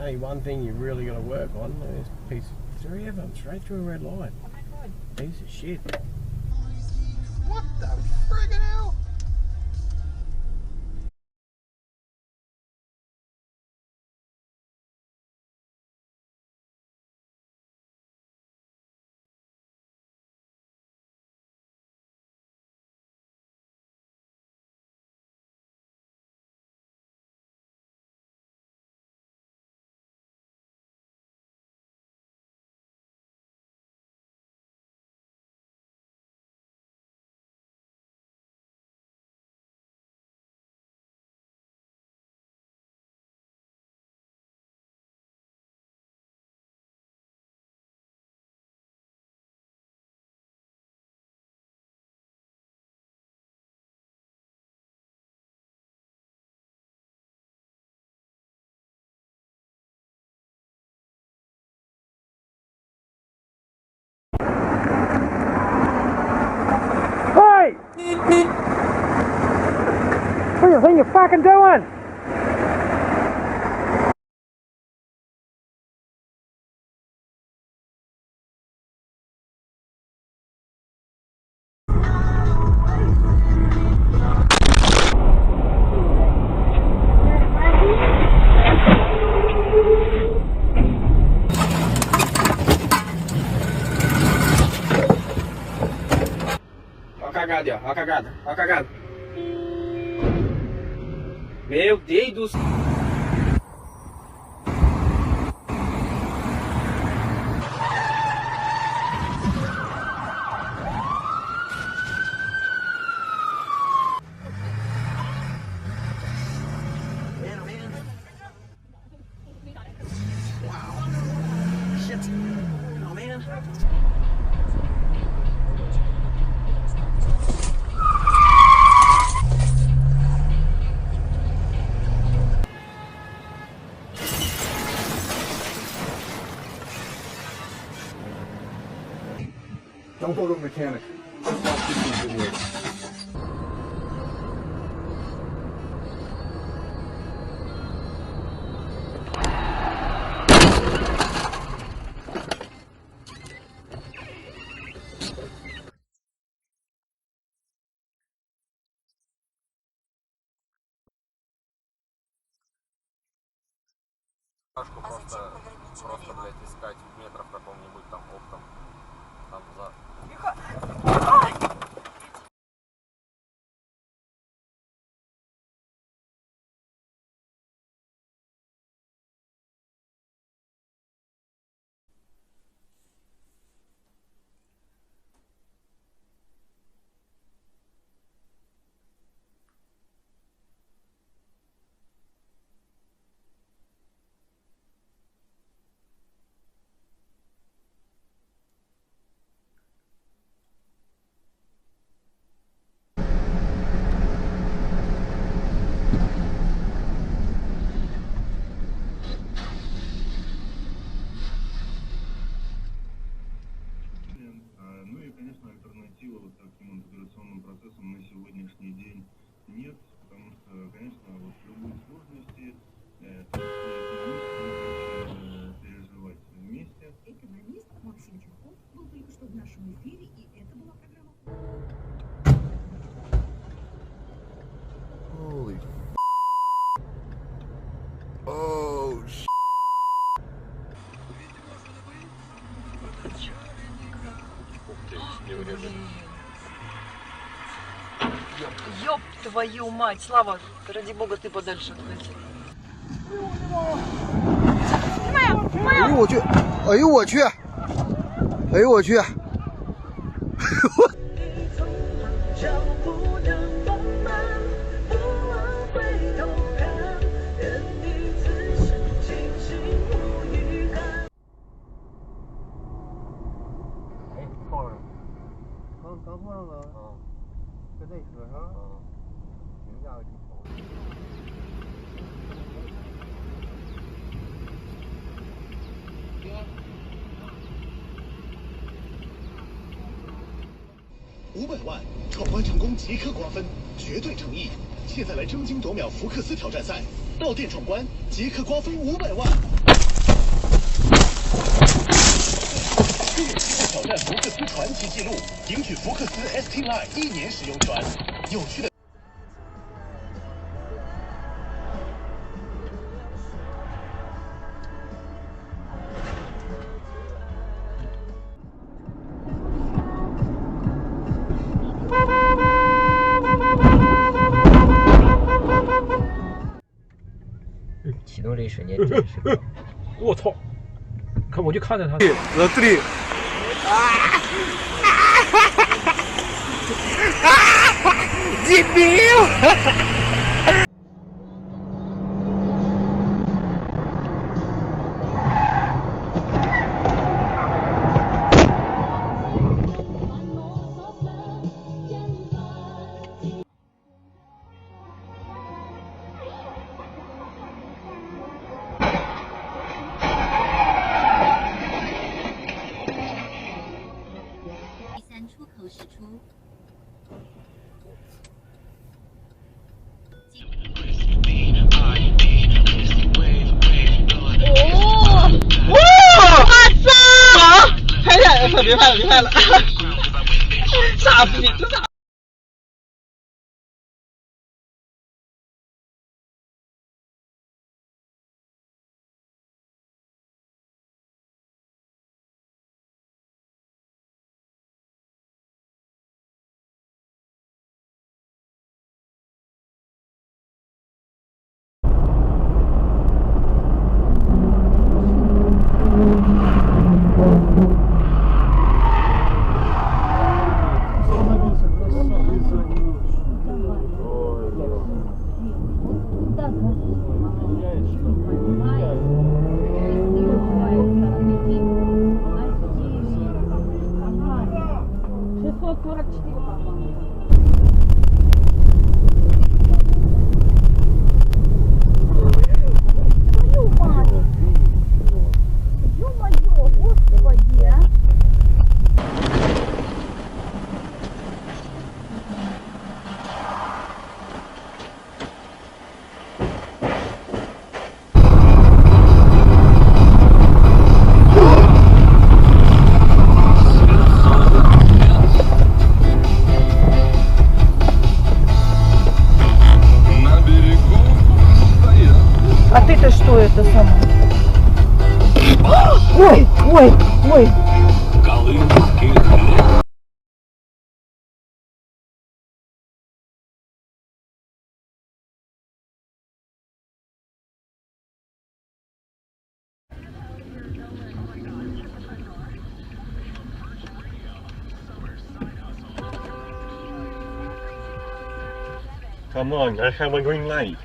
only one thing you really got to work on. There's a piece of 3 of them straight through a red light. Oh my god. Piece of shit. What the friggin' hell? What do you think you're fucking doing? Ó a cagada, ó a cagada, ó a cagada. Meu Deus do céu. Don't go to a mechanic. Just watch YouTube videos. Просто, блядь, искать в метрах каком-нибудь там оптом. Там за... Ну и, конечно, альтернативы вот таким интеграционным процессам на сегодняшний день нет, потому что, конечно, вот любые сложности переживать вместе. Экономист Максим Чурков был только что в нашем эфире, и это была программа. Holy Oh shit. Ёб твою мать, Слава, ради бога, ты подальше отходи. 哎呦我去！哎呦我去！哎呦我去！哎，放上，刚放上了。在那车上。评价挺好。500万闯关成功即刻瓜分，绝对诚意！现在来争金夺秒福克斯挑战赛，到店闯关即刻瓜分500万。挑战福克斯传奇纪录，赢取福克斯 ST Line 1年使用权。有趣的。启动这一瞬间真是个，我操！看我就看着他。我这里。你别！出口驶出。拍下来，别拍了，别拍了，傻逼，真的。А ты-то что это самое? Ой, ой, ой. Come on, I have a green light.